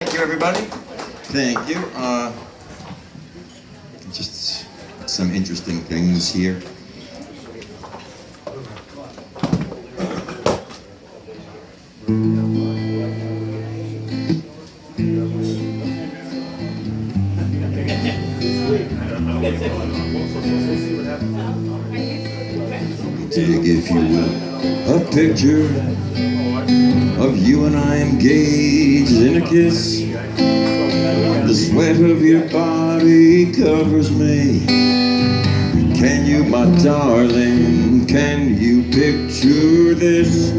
Thank you, everybody. Thank you. Just some interesting things here. Take, if you will, a picture of you and I engaged in a kiss. The sweat of your body covers me. Can you, my darling, can you picture this?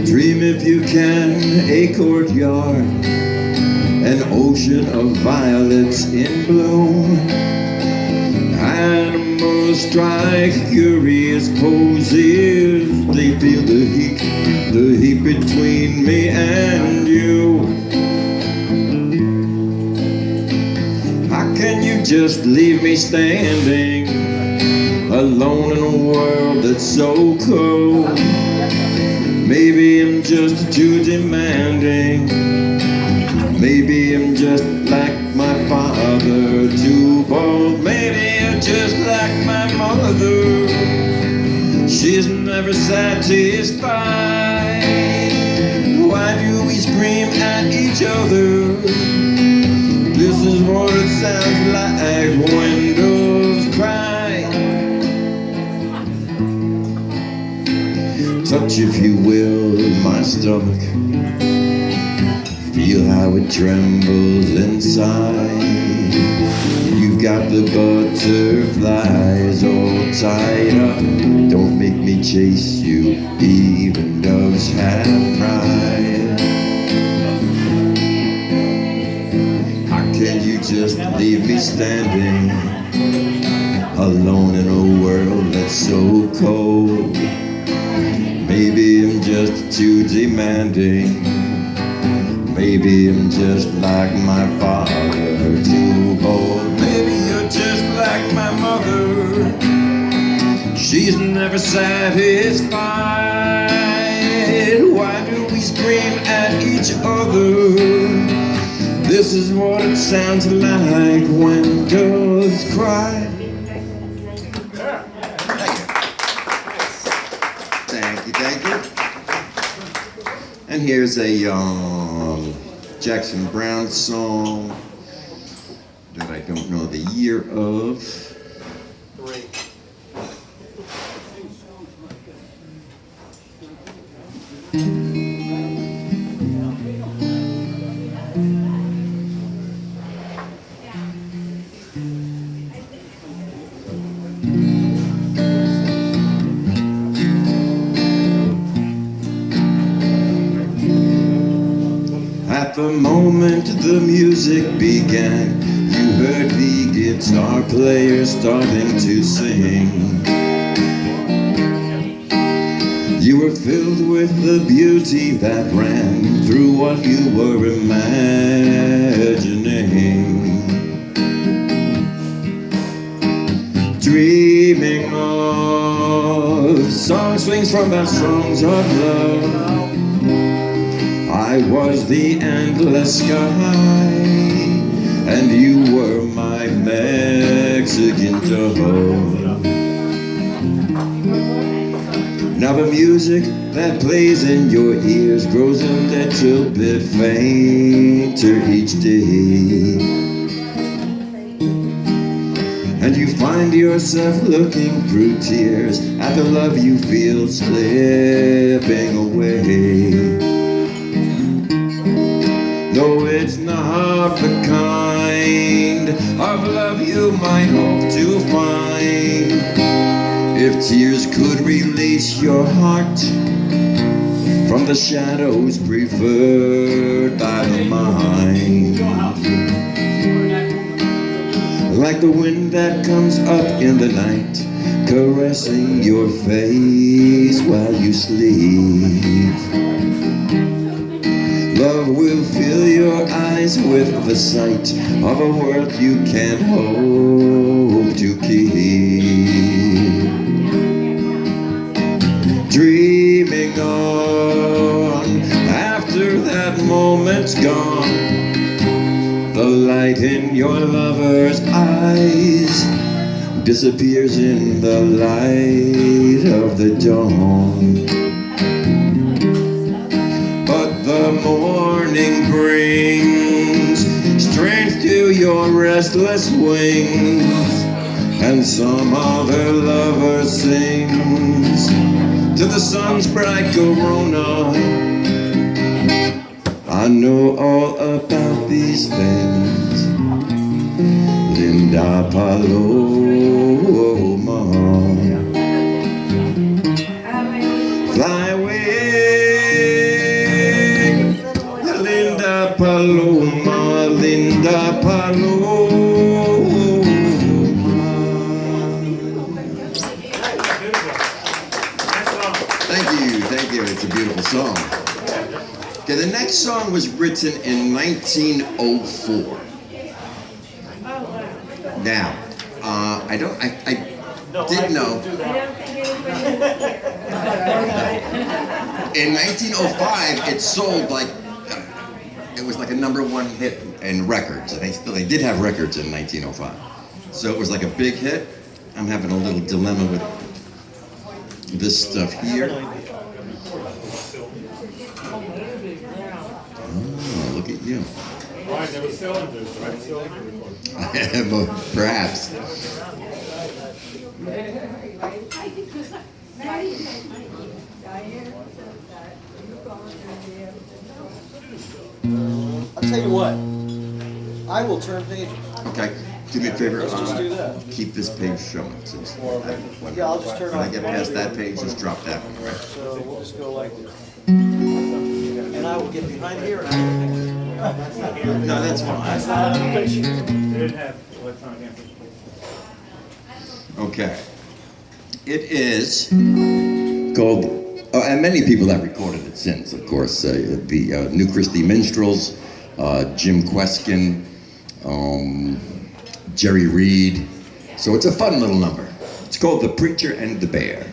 Dream if you can, a courtyard, an ocean of violets in bloom. Animals strike curious poses. They feel the heat between me and you. How can you just leave me standing alone in a world that's so cold? Maybe I'm just too demanding. Maybe I'm just like my father, too bold. Maybe I'm just like my mother. She's never satisfied. Why do we scream at each other? This is what it sounds like when doves cry. Touch, if you will, my stomach. Feel how it trembles inside. You've got the butterflies all tied up. Don't make me chase you, even doves have pride. How can you just leave me standing alone in a world that's so cold? Maybe I'm just too demanding. Maybe I'm just like my father, too bold. Maybe you're just like my mother. She's never satisfied. Why do we scream at each other? This is what it sounds like when doves cry. Thank you. And here's a Jackson Browne song that I don't know the year of. At the moment the music began, you heard the guitar player starting to sing. You were filled with the beauty that ran through what you were imagining. Dreaming of song swings from our songs of love. I was the endless sky, and you were my Mexican dove. Now the music that plays in your ears grows a little bit fainter each day, and you find yourself looking through tears at the love you feel slipping away. No, it's not the kind of love you might hope to find. If tears could release your heart from the shadows preferred by the mind, like the wind that comes up in the night, caressing your face while you sleep. Love will fill your eyes with the sight of a world you can't hope to keep. Dreaming on that's gone. The light in your lover's eyes disappears in the light of the dawn. But the morning brings strength to your restless wings, and some other lover sings to the sun's bright corona. I know all about these things, Linda Paloma. Fly away, Linda Paloma, Linda Paloma. Thank you, it's a beautiful song. Okay, the next song was written in 1904. Now, I did know. In 1905, it sold like, it was like a #1 hit in records. And they did have records in 1905. So it was like a big hit. I'm having a little dilemma with this stuff here. Oh, look at you. Right, there was cylinders, right? Well, perhaps. I'll tell you what, I will turn pages. Okay, do me a favor. Let's just do that. Keep this page showing. Since Yeah, I'll just turn when I off. get past that page, just drop that one, right? So we'll just go like this. And I will get behind here and I will picture. No, that's fine. That's not a picture. They didn't have electronic amplification. Okay. It is called, and many people have recorded it since, of course, the New Christie Minstrels, Jim Kweskin, Jerry Reed. So it's a fun little number. It's called The Preacher and the Bear.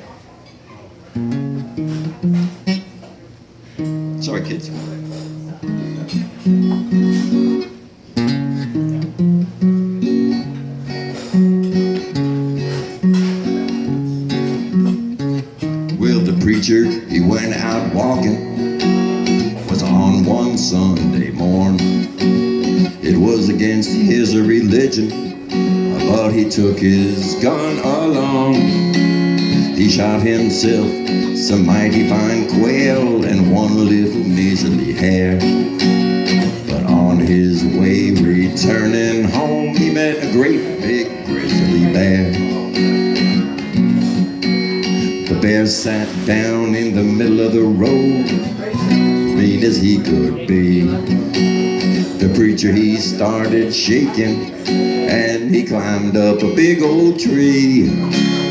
Sorry, kids. Well, the preacher, he went out walking, was on one Sunday morn. It was against his religion, but he took his gun along. He shot himself some mighty fine quail and one little measly hare. But on his way returning home, he met a great big grizzly bear. The bear sat down in the middle of the road, mean as he could be. The preacher, he started shaking, and he climbed up a big old tree.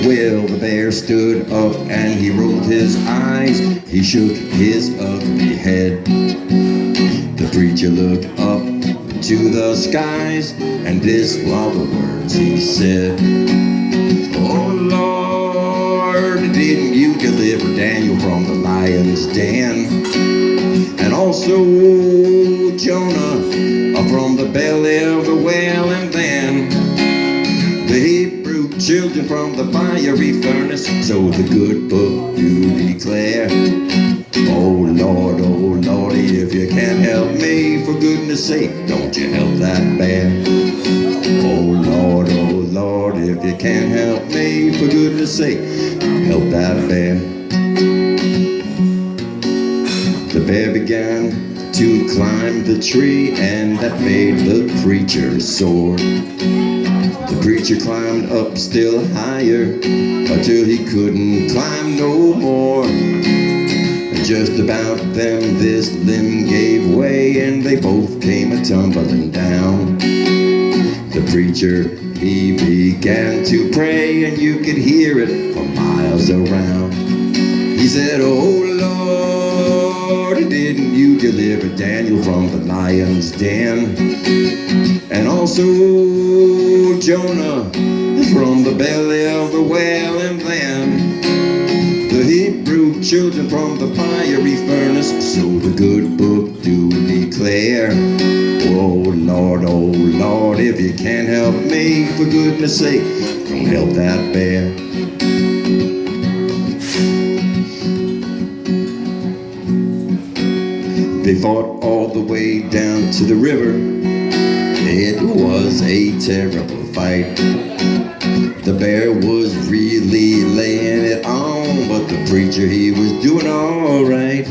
Well, the bear stood up and he rolled his eyes, he shook his ugly head. The preacher looked up to the skies, and this were the words he said. Oh Lord, didn't you deliver Daniel from the lion's den? And also Jonah from the belly of the whale, and then the Hebrew children from the fiery furnace. So the good book do declare. Oh Lord, if you can't help me, for goodness sake, don't you help that bear. Oh Lord, if you can't help me, for goodness sake, help that bear. The bear began to climb the tree, and that made the preacher sore. The preacher climbed up still higher, until he couldn't climb no more. And just about then this limb gave way, and they both came a-tumbling down. The preacher, he began to pray, and you could hear it for miles around. He said, oh Lord, didn't you deliver Daniel from the lion's den? And also Jonah from the belly of the whale, and then the Hebrew children from the fiery furnace. So the good book do declare. Lord, if you can't help me, for goodness sake, don't help that bear. They fought all the way down to the river. It was a terrible fight. The bear was really laying it on, but the preacher, he was doing all right.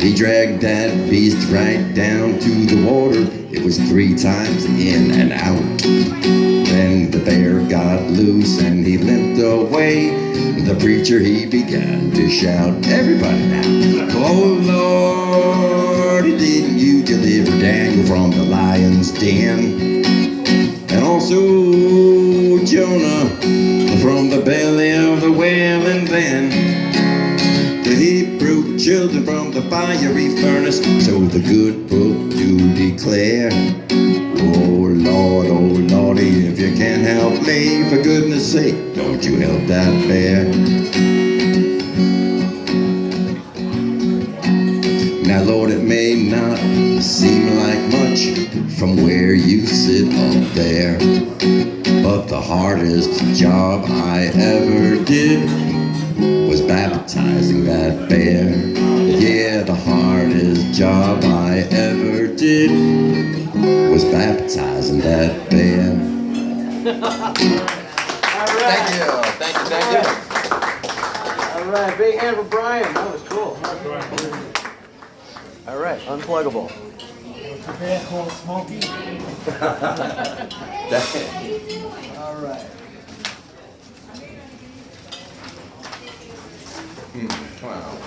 He dragged that beast right down to the water. It was 3 times in and out. Then the bear got loose and he limped away. The preacher, he began to shout, everybody now, oh Lord, didn't you deliver Daniel from the lion's den? And also Jonah from the belly of the whale, and then the Hebrew children from the fiery furnace. So the good book do declare, oh Lordy, if you can't help me, for goodness sake, don't you help that bear. Now Lord, it may not seem like much from where you sit up there, but the hardest job I ever did was baptizing that bear. Yeah, the hardest job I ever did was baptizing that bear. All right. Thank you. All right, big hand for Brian. That was cool. All right, unpluggable. All right. Wow.